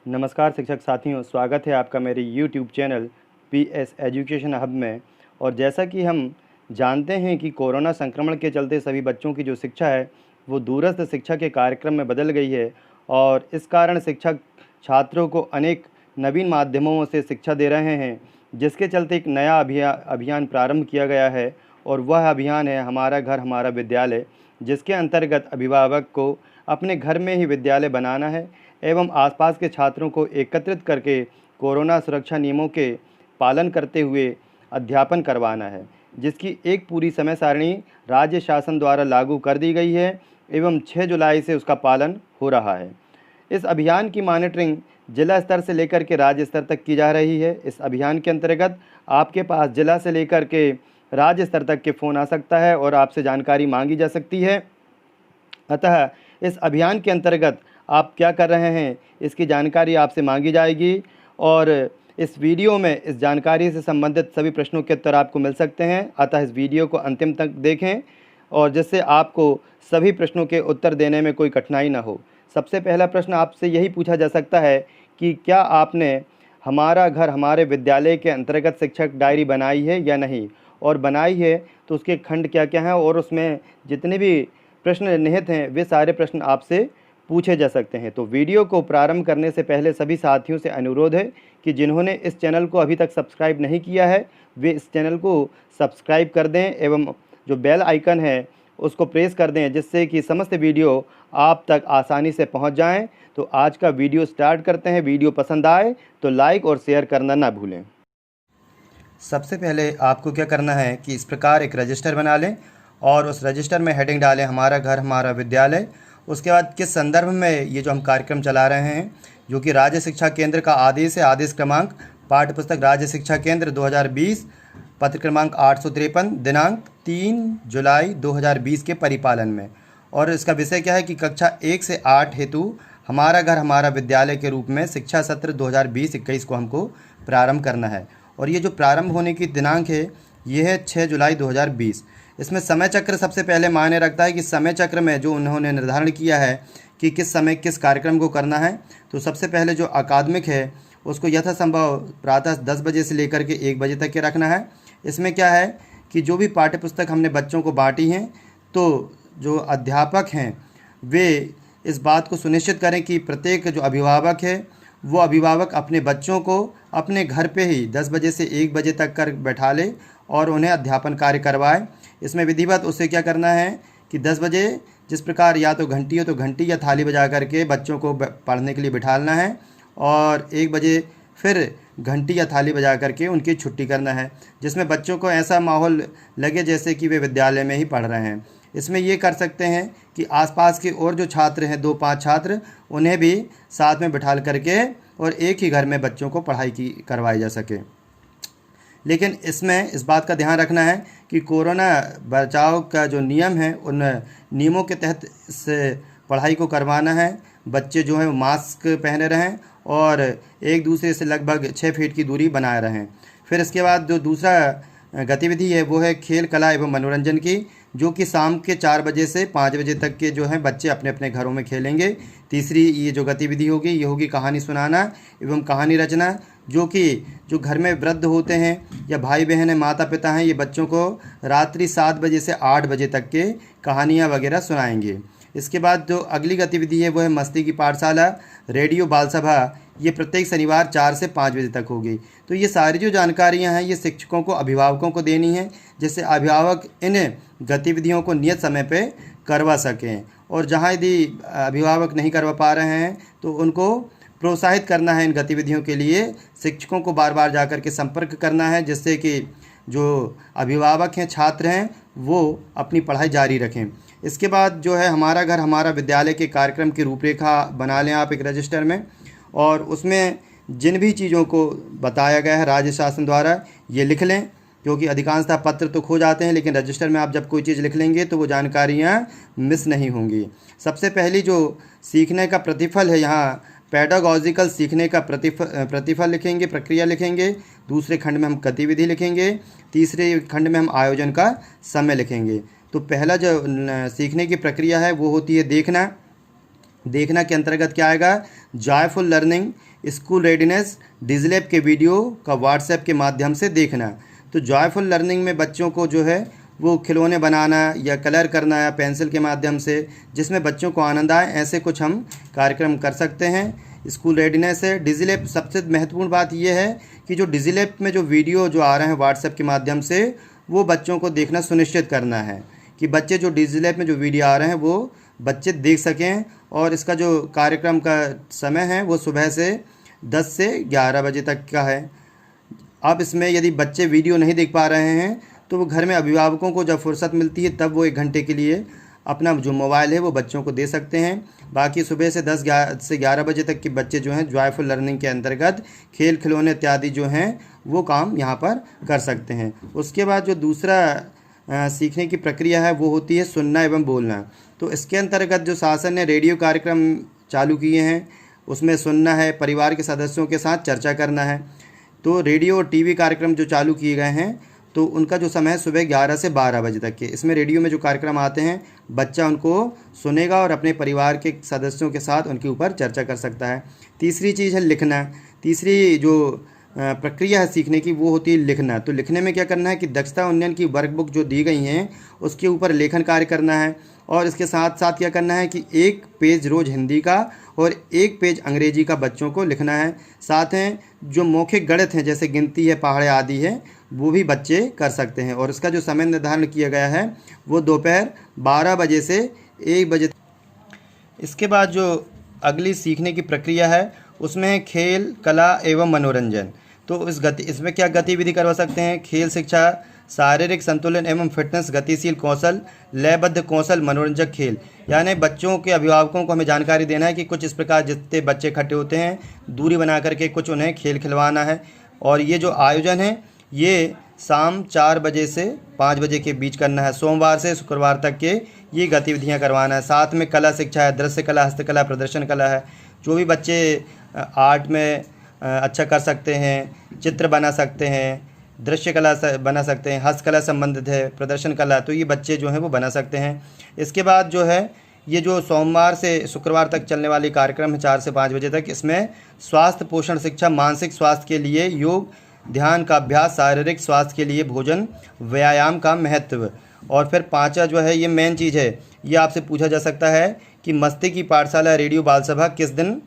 नमस्कार शिक्षक साथियों, स्वागत है आपका मेरे YouTube channel PS education hub में। और जैसा कि हम जानते हैं कि कोरोना संक्रमण के चलते सभी बच्चों की जो शिक्षा है वो दूरस्थ शिक्षा के कार्यक्रम में बदल गई है और इस कारण शिक्षक छात्रों को अनेक नवीन माध्यमों से शिक्षा दे रहे हैं, जिसके चलते एक नया अभियान प्रारंभ किया गया है और वह अभियान है हमारा घर हमारा विद्यालय, जिसके अंतर्गत अभिभावक को अपने घर में ही विद्यालय बनाना है एवं आसपास के छात्रों को एकत्रित करके कोरोना सुरक्षा नियमों के पालन करते हुए अध्यापन करवाना है, जिसकी एक पूरी समय सारणी राज्य शासन द्वारा लागू कर दी गई है एवं 6 जुलाई से उसका पालन हो रहा है। इस अभियान की मॉनिटरिंग जिला स्तर से लेकर के राज्य स्तर तक की जा रही है। इस अभियान के अंतर्गत आपके पास जिला से लेकर के राज्य स्तर तक के फ़ोन आ सकता है और आपसे जानकारी मांगी जा सकती है। अतः इस अभियान के अंतर्गत आप क्या कर रहे हैं, इसकी जानकारी आपसे मांगी जाएगी और इस वीडियो में इस जानकारी से संबंधित सभी प्रश्नों के उत्तर आपको मिल सकते हैं। अतः इस वीडियो को अंतिम तक देखें और जिससे आपको सभी प्रश्नों के उत्तर देने में कोई कठिनाई ना हो। सबसे पहला प्रश्न आपसे यही पूछा जा सकता है कि क्या आपने हमारा घर हमारे विद्यालय के अंतर्गत शिक्षक डायरी बनाई है या नहीं, और बनाई है तो उसके खंड क्या क्या हैं और उसमें जितने भी प्रश्न निहित हैं वे सारे प्रश्न आपसे पूछे जा सकते हैं। तो वीडियो को प्रारंभ करने से पहले सभी साथियों से अनुरोध है कि जिन्होंने इस चैनल को अभी तक सब्सक्राइब नहीं किया है वे इस चैनल को सब्सक्राइब कर दें एवं जो बेल आइकन है उसको प्रेस कर दें, जिससे कि समस्त वीडियो आप तक आसानी से पहुंच जाएं। तो आज का वीडियो स्टार्ट करते हैं। वीडियो पसंद आए तो लाइक और शेयर करना ना भूलें। सबसे पहले आपको क्या करना है कि इस प्रकार एक रजिस्टर बना लें और उस रजिस्टर में हेडिंग डालें हमारा घर हमारा विद्यालय। उसके बाद किस संदर्भ में ये जो हम कार्यक्रम चला रहे हैं, जो कि राज्य शिक्षा केंद्र का आदेश है, आदेश क्रमांक पाठ्य पुस्तक राज्य शिक्षा केंद्र 2020 पत्र क्रमांक 853 दिनांक 3 जुलाई 2020 के परिपालन में। और इसका विषय क्या है कि कक्षा 1 से 8 हेतु हमारा घर हमारा विद्यालय के रूप में शिक्षा सत्र 2020-21 को हमको प्रारंभ करना है। और ये जो प्रारंभ होने की दिनांक है ये है 6 जुलाई 2020। इसमें समय चक्र सबसे पहले मायने रखता है कि समय चक्र में जो उन्होंने निर्धारण किया है कि किस समय किस कार्यक्रम को करना है, तो सबसे पहले जो अकादमिक है उसको यथासंभव प्रातः 10 बजे से लेकर के 1 बजे तक के रखना है। इसमें क्या है कि जो भी पाठ्य पुस्तक हमने बच्चों को बांटी हैं तो जो अध्यापक हैं वे इस बात को सुनिश्चित करें कि प्रत्येक जो अभिभावक है वो अभिभावक अपने बच्चों को अपने घर पे ही 10 बजे से 1 बजे तक कर बैठा ले और उन्हें अध्यापन कार्य करवाए। इसमें विधिवत उसे क्या करना है कि 10 बजे जिस प्रकार या तो घंटी हो तो घंटी या थाली बजा करके बच्चों को पढ़ने के लिए बिठाना है और 1 बजे फिर घंटी या थाली बजा करके उनकी छुट्टी करना है, जिसमें बच्चों को ऐसा माहौल लगे जैसे कि वे विद्यालय में ही पढ़ रहे हैं। इसमें ये कर सकते हैं कि आसपास के और जो छात्र हैं 2-5 छात्र उन्हें भी साथ में बिठाल करके और एक ही घर में बच्चों को पढ़ाई की करवाई जा सके। लेकिन इसमें इस बात का ध्यान रखना है कि कोरोना बचाव का जो नियम है उन नियमों के तहत इस पढ़ाई को करवाना है। बच्चे जो हैं वो मास्क पहने रहें और एक दूसरे से लगभग 6 फीट की दूरी बनाए रहें। फिर इसके बाद जो दूसरा गतिविधि है वो है खेल कला एवं मनोरंजन की, जो कि शाम के 4 बजे से 5 बजे तक के जो हैं बच्चे अपने अपने घरों में खेलेंगे। तीसरी ये जो गतिविधि होगी ये होगी कहानी सुनाना एवं कहानी रचना, जो कि जो घर में वृद्ध होते हैं या भाई बहन हैं माता पिता हैं ये बच्चों को रात्रि 7 बजे से 8 बजे तक के कहानियाँ वगैरह सुनाएंगे। इसके बाद जो अगली गतिविधि है वो है मस्ती की पाठशाला, रेडियो बाल सभा, ये प्रत्येक शनिवार 4 से 5 बजे तक होगी। तो ये सारी जो जानकारियां हैं ये शिक्षकों को अभिभावकों को देनी है, जिससे अभिभावक इन गतिविधियों को नियत समय पे करवा सकें। और जहां यदि अभिभावक नहीं करवा पा रहे हैं तो उनको प्रोत्साहित करना है इन गतिविधियों के लिए। शिक्षकों को बार बार जाकर के संपर्क करना है, जिससे कि जो अभिभावक हैं छात्र हैं वो अपनी पढ़ाई जारी रखें। इसके बाद जो है हमारा घर हमारा विद्यालय के कार्यक्रम की रूपरेखा बना लें आप एक रजिस्टर में, और उसमें जिन भी चीज़ों को बताया गया है राज्य शासन द्वारा ये लिख लें, क्योंकि अधिकांशतः पत्र तो खो जाते हैं लेकिन रजिस्टर में आप जब कोई चीज़ लिख लेंगे तो वो जानकारियाँ मिस नहीं होंगी। सबसे पहली जो सीखने का प्रतिफल है यहाँ पेडागॉजिकल सीखने का प्रतिफल लिखेंगे, प्रक्रिया लिखेंगे। दूसरे खंड में हम गतिविधि लिखेंगे। तीसरे खंड में हम आयोजन का समय लिखेंगे। तो पहला जो सीखने की प्रक्रिया है वो होती है देखना। देखना के अंतर्गत क्या आएगा, जॉयफुल लर्निंग, स्कूल रेडीनेस, डिजिलैब के वीडियो का व्हाट्सएप के माध्यम से देखना। तो जॉयफुल लर्निंग में बच्चों को जो है वो खिलौने बनाना या कलर करना या पेंसिल के माध्यम से, जिसमें बच्चों को आनंद आए, ऐसे कुछ हम कार्यक्रम कर सकते हैं। स्कूल रेडीनेस है। डिजिलैब, सबसे महत्वपूर्ण बात यह है कि जो डिजिलैब में जो वीडियो जो आ रहे हैं व्हाट्सएप के माध्यम से, वो बच्चों को देखना सुनिश्चित करना है कि बच्चे जो डिजिलैब में जो वीडियो आ रहे हैं वो बच्चे देख सकें। और इसका जो कार्यक्रम का समय है वो सुबह से 10 से 11 बजे तक का है। अब इसमें यदि बच्चे वीडियो नहीं देख पा रहे हैं तो वो घर में अभिभावकों को जब फुर्सत मिलती है तब वो 1 घंटे के लिए अपना जो मोबाइल है वो बच्चों को दे सकते हैं। बाकी सुबह से 10 से 11 बजे तक के बच्चे जो हैं जॉयफुल लर्निंग के अंतर्गत खेल खिलौने इत्यादि जो हैं वो काम यहाँ पर कर सकते हैं। उसके बाद जो दूसरा सीखने की प्रक्रिया है वो होती है सुनना एवं बोलना। तो इसके अंतर्गत जो शासन ने रेडियो कार्यक्रम चालू किए हैं उसमें सुनना है, परिवार के सदस्यों के साथ चर्चा करना है। तो रेडियो और टीवी कार्यक्रम जो चालू किए गए हैं तो उनका जो समय है सुबह 11 से 12 बजे तक के। इसमें रेडियो में जो कार्यक्रम आते हैं बच्चा उनको सुनेगा और अपने परिवार के सदस्यों के साथ उनके ऊपर चर्चा कर सकता है। तीसरी चीज़ है लिखना। तीसरी जो प्रक्रिया है सीखने की वो होती है लिखना। तो लिखने में क्या करना है कि दक्षता उन्नयन की वर्कबुक जो दी गई हैं उसके ऊपर लेखन कार्य करना है। और इसके साथ साथ क्या करना है कि 1 पेज रोज़ हिंदी का और 1 पेज अंग्रेजी का बच्चों को लिखना है। साथ में जो मौखिक गणित हैं जैसे गिनती है, पहाड़े आदि है, वो भी बच्चे कर सकते हैं। और इसका जो समय निर्धारण किया गया है वो दोपहर 12 बजे से 1 बजे। इसके बाद जो अगली सीखने की प्रक्रिया है उसमें है खेल, कला एवं मनोरंजन। तो इसमें क्या गतिविधि करवा सकते हैं? खेल शिक्षा, शारीरिक संतुलन एवं फिटनेस, गतिशील कौशल, लयबद्ध कौशल, मनोरंजक खेल। यानी बच्चों के अभिभावकों को हमें जानकारी देना है कि कुछ इस प्रकार जितने बच्चे इकट्ठे होते हैं दूरी बना करके कुछ उन्हें खेल खिलवाना है। और ये जो आयोजन है ये शाम 4 बजे से 5 बजे के बीच करना है। सोमवार से शुक्रवार तक के ये गतिविधियां करवाना है। साथ में कला शिक्षा है, दृश्य कला, हस्तकला, प्रदर्शन कला है। जो भी बच्चे आर्ट में अच्छा कर सकते हैं, चित्र बना सकते हैं, दृश्य कला बना सकते हैं, हस्तकला संबंधित है, प्रदर्शन कला, तो ये बच्चे जो हैं वो बना सकते हैं। इसके बाद जो है ये जो सोमवार से शुक्रवार तक चलने वाली कार्यक्रम है 4 से 5 बजे तक, इसमें स्वास्थ्य पोषण शिक्षा, मानसिक स्वास्थ्य के लिए योग, ध्यान का अभ्यास, शारीरिक स्वास्थ्य के लिए भोजन, व्यायाम का महत्व। और फिर 5वां जो है ये मेन चीज़ है, ये आपसे पूछा जा सकता है कि मस्ती की पाठशाला रेडियो बाल सभा किस दिन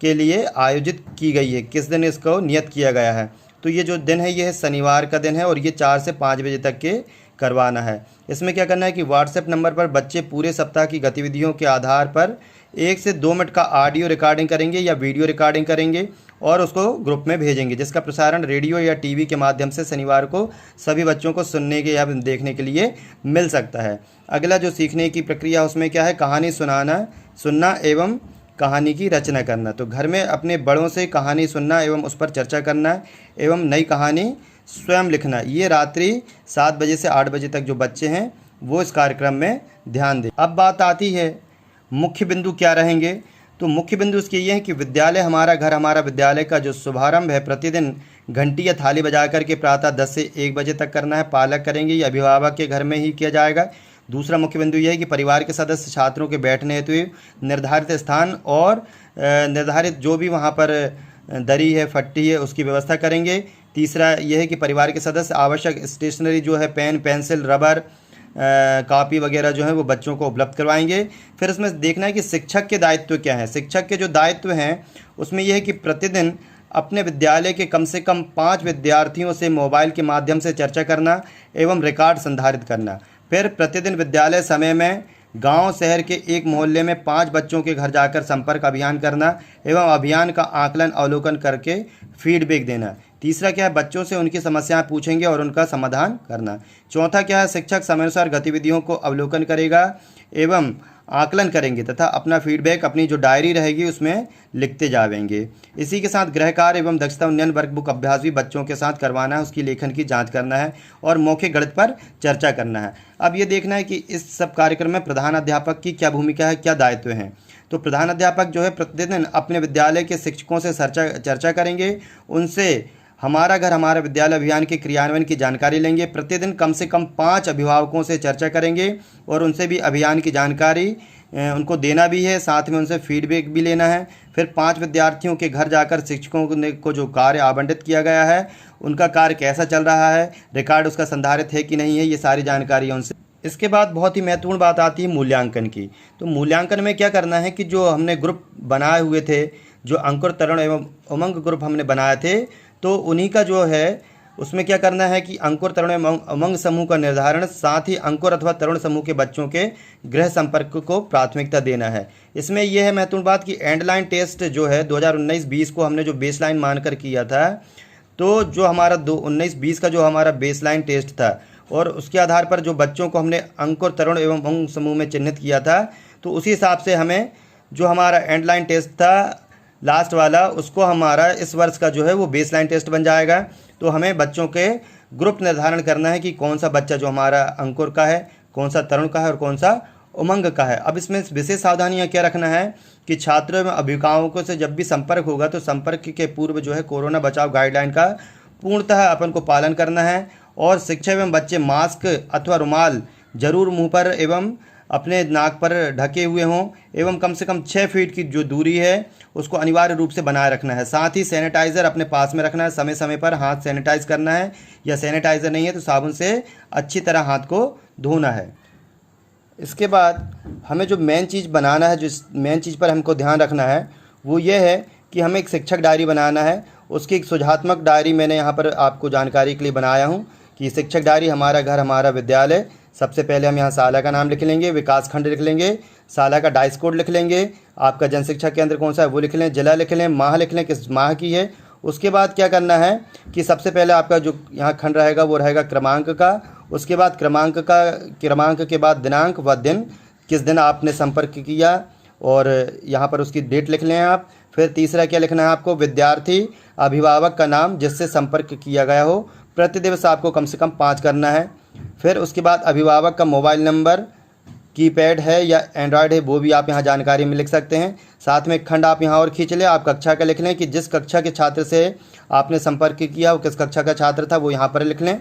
के लिए आयोजित की गई है, किस दिन इसको नियत किया गया है। तो ये जो दिन है ये शनिवार का दिन है और ये 4 से 5 बजे तक के करवाना है। इसमें क्या करना है कि व्हाट्सएप नंबर पर बच्चे पूरे सप्ताह की गतिविधियों के आधार पर 1 से 2 मिनट का ऑडियो रिकॉर्डिंग करेंगे या वीडियो रिकॉर्डिंग करेंगे और उसको ग्रुप में भेजेंगे, जिसका प्रसारण रेडियो या टीवी के माध्यम से शनिवार को सभी बच्चों को सुनने के या देखने के लिए मिल सकता है। अगला जो सीखने की प्रक्रिया उसमें क्या है, कहानी सुनना एवं कहानी की रचना करना। तो घर में अपने बड़ों से कहानी सुनना एवं उस पर चर्चा करना एवं नई कहानी स्वयं लिखना। ये रात्रि 7 बजे से 8 बजे तक जो बच्चे हैं वो इस कार्यक्रम में ध्यान दें। अब बात आती है मुख्य बिंदु क्या रहेंगे। तो मुख्य बिंदु इसके ये है कि विद्यालय हमारा घर हमारा विद्यालय का जो शुभारंभ है प्रतिदिन घंटी या थाली बजा कर के प्रातः 10 से 1 बजे तक करना है। पालक करेंगे या अभिभावक के घर में ही किया जाएगा। दूसरा मुख्य बिंदु यह है कि परिवार के सदस्य छात्रों के बैठने हेतु निर्धारित स्थान और निर्धारित जो भी वहाँ पर दरी है, फट्टी है, उसकी व्यवस्था करेंगे। तीसरा यह है कि परिवार के सदस्य आवश्यक स्टेशनरी जो है पेन, पेंसिल, रबर, कापी वगैरह जो है वो बच्चों को उपलब्ध करवाएंगे। फिर इसमें देखना है कि शिक्षक के दायित्व क्या हैं। शिक्षक के जो दायित्व हैं उसमें यह है कि प्रतिदिन अपने विद्यालय के कम से कम 5 विद्यार्थियों से मोबाइल के माध्यम से चर्चा करना एवं रिकॉर्ड संधारित करना। फिर प्रतिदिन विद्यालय समय में गांव शहर के एक मोहल्ले में 5 बच्चों के घर जाकर संपर्क अभियान करना एवं अभियान का आकलन अवलोकन करके फीडबैक देना। तीसरा क्या है, बच्चों से उनकी समस्याएं पूछेंगे और उनका समाधान करना। चौथा क्या है, शिक्षक समयानुसार गतिविधियों को अवलोकन करेगा एवं आकलन करेंगे तथा अपना फीडबैक अपनी जो डायरी रहेगी उसमें लिखते जाएंगे। इसी के साथ गृह कार्य एवं दक्षता उन्नयन वर्कबुक अभ्यास भी बच्चों के साथ करवाना है, उसकी लेखन की जांच करना है और मौखिक गणित पर चर्चा करना है। अब ये देखना है कि इस सब कार्यक्रम में प्रधान अध्यापक की क्या भूमिका है, क्या दायित्व हैं। तो प्रधान अध्यापक जो है प्रतिदिन अपने विद्यालय के शिक्षकों से चर्चा करेंगे, उनसे हमारा घर हमारा विद्यालय अभियान के क्रियान्वयन की जानकारी लेंगे। प्रतिदिन कम से कम 5 अभिभावकों से चर्चा करेंगे और उनसे भी अभियान की जानकारी उनको देना भी है, साथ में उनसे फीडबैक भी लेना है। फिर 5 विद्यार्थियों के घर जाकर शिक्षकों को जो कार्य आवंटित किया गया है उनका कार्य कैसा चल रहा है, रिकॉर्ड उसका संधारित है कि नहीं है, ये सारी जानकारी उनसे। इसके बाद बहुत ही महत्वपूर्ण बात आती है मूल्यांकन की। तो मूल्यांकन में क्या करना है कि जो हमने ग्रुप बनाए हुए थे, जो अंकुर तरुण एवं उमंग ग्रुप हमने बनाए थे, तो उन्हीं का जो है उसमें क्या करना है कि अंकुर तरुण एवं उमंग समूह का निर्धारण, साथ ही अंकुर अथवा तरुण समूह के बच्चों के गृह संपर्क को प्राथमिकता देना है। इसमें यह है महत्वपूर्ण बात कि एंडलाइन टेस्ट जो है 2019-20 को हमने जो बेसलाइन मानकर किया था, तो जो हमारा 19-20 का जो हमारा बेसलाइन टेस्ट था और उसके आधार पर जो बच्चों को हमने अंकुर तरुण एवं उमंग समूह में चिन्हित किया था, तो उसी हिसाब से हमें जो हमारा एंडलाइन टेस्ट था लास्ट वाला, उसको हमारा इस वर्ष का जो है वो बेसलाइन टेस्ट बन जाएगा। तो हमें बच्चों के ग्रुप निर्धारण करना है कि कौन सा बच्चा जो हमारा अंकुर का है, कौन सा तरुण का है और कौन सा उमंग का है। अब इसमें विशेष सावधानियां क्या रखना है कि छात्रों एवं अभिभावकों से जब भी संपर्क होगा तो संपर्क के पूर्व जो है कोरोना बचाव गाइडलाइन का पूर्णतः अपन को पालन करना है और शिक्षक एवं बच्चे मास्क अथवा रुमाल जरूर मुंह पर एवं अपने नाक पर ढके हुए हों एवं कम से कम 6 फीट की जो दूरी है उसको अनिवार्य रूप से बनाए रखना है। साथ ही सैनिटाइज़र अपने पास में रखना है, समय समय पर हाथ सैनिटाइज करना है, या सैनिटाइज़र नहीं है तो साबुन से अच्छी तरह हाथ को धोना है। इसके बाद हमें जो मेन चीज़ बनाना है, जो मेन चीज़ पर हमको ध्यान रखना है वो ये है कि हमें एक शिक्षक डायरी बनाना है। उसकी एक सुझात्मक डायरी मैंने यहाँ पर आपको जानकारी के लिए बनाया हूँ कि शिक्षक डायरी हमारा घर हमारा विद्यालय। सबसे पहले हम यहाँ शाला का नाम लिख लेंगे, विकास खंड लिख लेंगे, शाला का डाइस कोड लिख लेंगे, आपका जनशिक्षा केंद्र कौन सा है वो लिख लें, जिला लिख लें, माह लिख लें किस माह की है। उसके बाद क्या करना है कि सबसे पहले आपका जो यहाँ खंड रहेगा वो रहेगा क्रमांक का। उसके बाद क्रमांक के बाद दिनांक व दिन, किस दिन आपने संपर्क किया और यहाँ पर उसकी डेट लिख लें आप। फिर तीसरा क्या लिखना है आपको, विद्यार्थी अभिभावक का नाम जिससे संपर्क किया गया हो, प्रति दिवस आपको कम से कम 5 करना है। फिर उसके बाद अभिभावक का मोबाइल नंबर, कीपैड है या एंड्रॉयड है वो भी आप यहाँ जानकारी में लिख सकते हैं। साथ में एक खंड आप यहाँ और खींच लें, आप कक्षा का लिख लें कि जिस कक्षा के छात्र से आपने संपर्क किया वो किस कक्षा का छात्र था वो यहाँ पर लिख लें।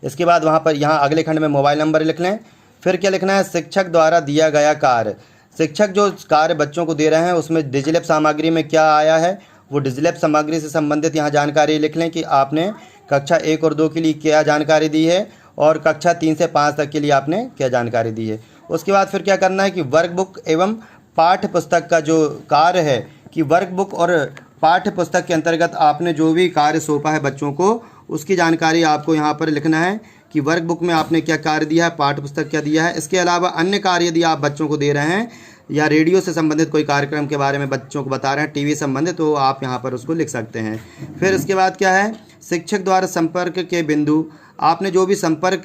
इसके बाद वहाँ पर यहाँ अगले खंड में मोबाइल नंबर लिख लें। फिर क्या लिखना है, शिक्षक द्वारा दिया गया कार्य। शिक्षक जो कार्य बच्चों को दे रहे हैं उसमें डिजिलैब सामग्री में क्या आया है वो डिजिलैब सामग्री से संबंधित यहाँ जानकारी लिख लें कि आपने कक्षा 1 और 2 के लिए क्या जानकारी दी है और कक्षा 3 से 5 तक के लिए आपने क्या जानकारी दी है। उसके बाद फिर क्या करना है कि वर्कबुक एवं पाठ्य पुस्तक का जो कार्य है कि वर्कबुक और पाठ्य पुस्तक के अंतर्गत आपने जो भी कार्य सौंपा है बच्चों को उसकी जानकारी आपको यहाँ पर लिखना है कि वर्कबुक में आपने क्या कार्य दिया है, पाठ्य पुस्तक क्या दिया है। इसके अलावा अन्य कार्य यदि आप बच्चों को दे रहे हैं या रेडियो से संबंधित कोई कार्यक्रम के बारे में बच्चों को बता रहे हैं, टीवी संबंधित, तो आप यहाँ पर उसको लिख सकते हैं। फिर इसके बाद क्या है, शिक्षक द्वारा संपर्क के बिंदु, आपने जो भी संपर्क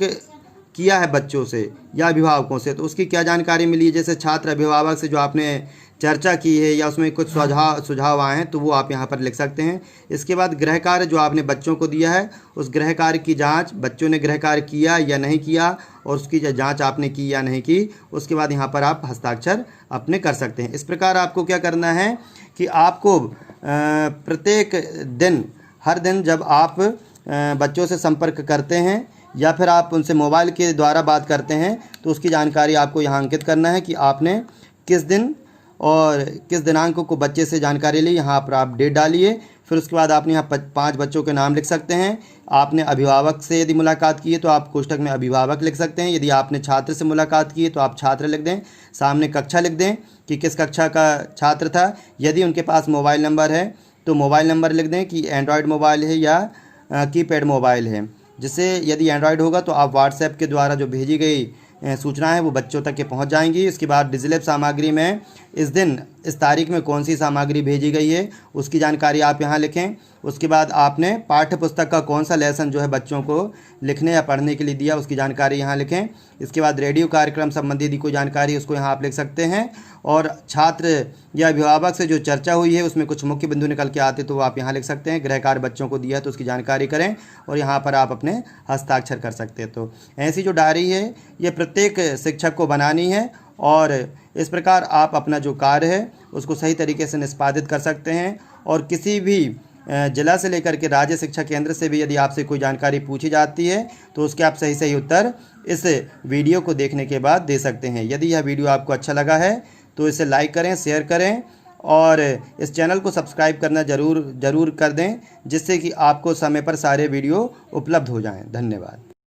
किया है बच्चों से या अभिभावकों से तो उसकी क्या जानकारी मिली है। जैसे छात्र अभिभावक से जो आपने चर्चा की है या उसमें कुछ सुझाव आए हैं तो वो आप यहाँ पर लिख सकते हैं। इसके बाद गृह कार्य जो आपने बच्चों को दिया है उस गृह कार्य की जांच, बच्चों ने गृह कार्य किया या नहीं किया और उसकी जांच आपने की या नहीं की, उसके बाद यहाँ पर आप हस्ताक्षर अपने कर सकते हैं। इस प्रकार आपको क्या करना है कि आपको प्रत्येक दिन, हर दिन जब आप बच्चों से संपर्क करते हैं या फिर आप उनसे मोबाइल के द्वारा बात करते हैं तो उसकी जानकारी आपको यहाँ अंकित करना है कि आपने किस दिन और किस दिनांक को बच्चे से जानकारी ली, यहाँ पर आप डेट डालिए। फिर उसके बाद आपने यहाँ 5 बच्चों के नाम लिख सकते हैं। आपने अभिभावक से यदि मुलाकात की है तो आप कोष्ठक में अभिभावक लिख सकते हैं। यदि आपने छात्र से मुलाकात की है तो आप छात्र लिख दें, सामने कक्षा लिख दें कि किस कक्षा का छात्र था। यदि उनके पास मोबाइल नंबर है तो मोबाइल नंबर लिख दें कि एंड्रॉयड मोबाइल है या कीपैड मोबाइल है, जिससे यदि एंड्रॉयड होगा तो आप व्हाट्सएप के द्वारा जो भेजी गई सूचनाएं वो बच्चों तक के पहुंच जाएंगी। इसके बाद डिजिलैब सामग्री में इस दिन इस तारीख में कौन सी सामग्री भेजी गई है उसकी जानकारी आप यहाँ लिखें। उसके बाद आपने पाठ्य पुस्तक का कौन सा लेसन जो है बच्चों को लिखने या पढ़ने के लिए दिया उसकी जानकारी यहाँ लिखें। इसके बाद रेडियो कार्यक्रम संबंधी यदि कोई जानकारी उसको यहाँ आप लिख सकते हैं। और छात्र या अभिभावक से जो चर्चा हुई है उसमें कुछ मुख्य बिंदु निकल के आते तो आप यहाँ लिख सकते हैं। गृह कार्य बच्चों को दिया है तो उसकी जानकारी करें और यहाँ पर आप अपने हस्ताक्षर कर सकते हैं। तो ऐसी जो डायरी है ये प्रत्येक शिक्षक को बनानी है और इस प्रकार आप अपना जो कार्य है उसको सही तरीके से निष्पादित कर सकते हैं। और किसी भी जिला से लेकर के राज्य शिक्षा केंद्र से भी यदि आपसे कोई जानकारी पूछी जाती है तो उसके आप सही सही उत्तर इस वीडियो को देखने के बाद दे सकते हैं। यदि यह वीडियो आपको अच्छा लगा है तो इसे लाइक करें, शेयर करें और इस चैनल को सब्सक्राइब करना ज़रूर कर दें, जिससे कि आपको समय पर सारे वीडियो उपलब्ध हो जाएं। धन्यवाद।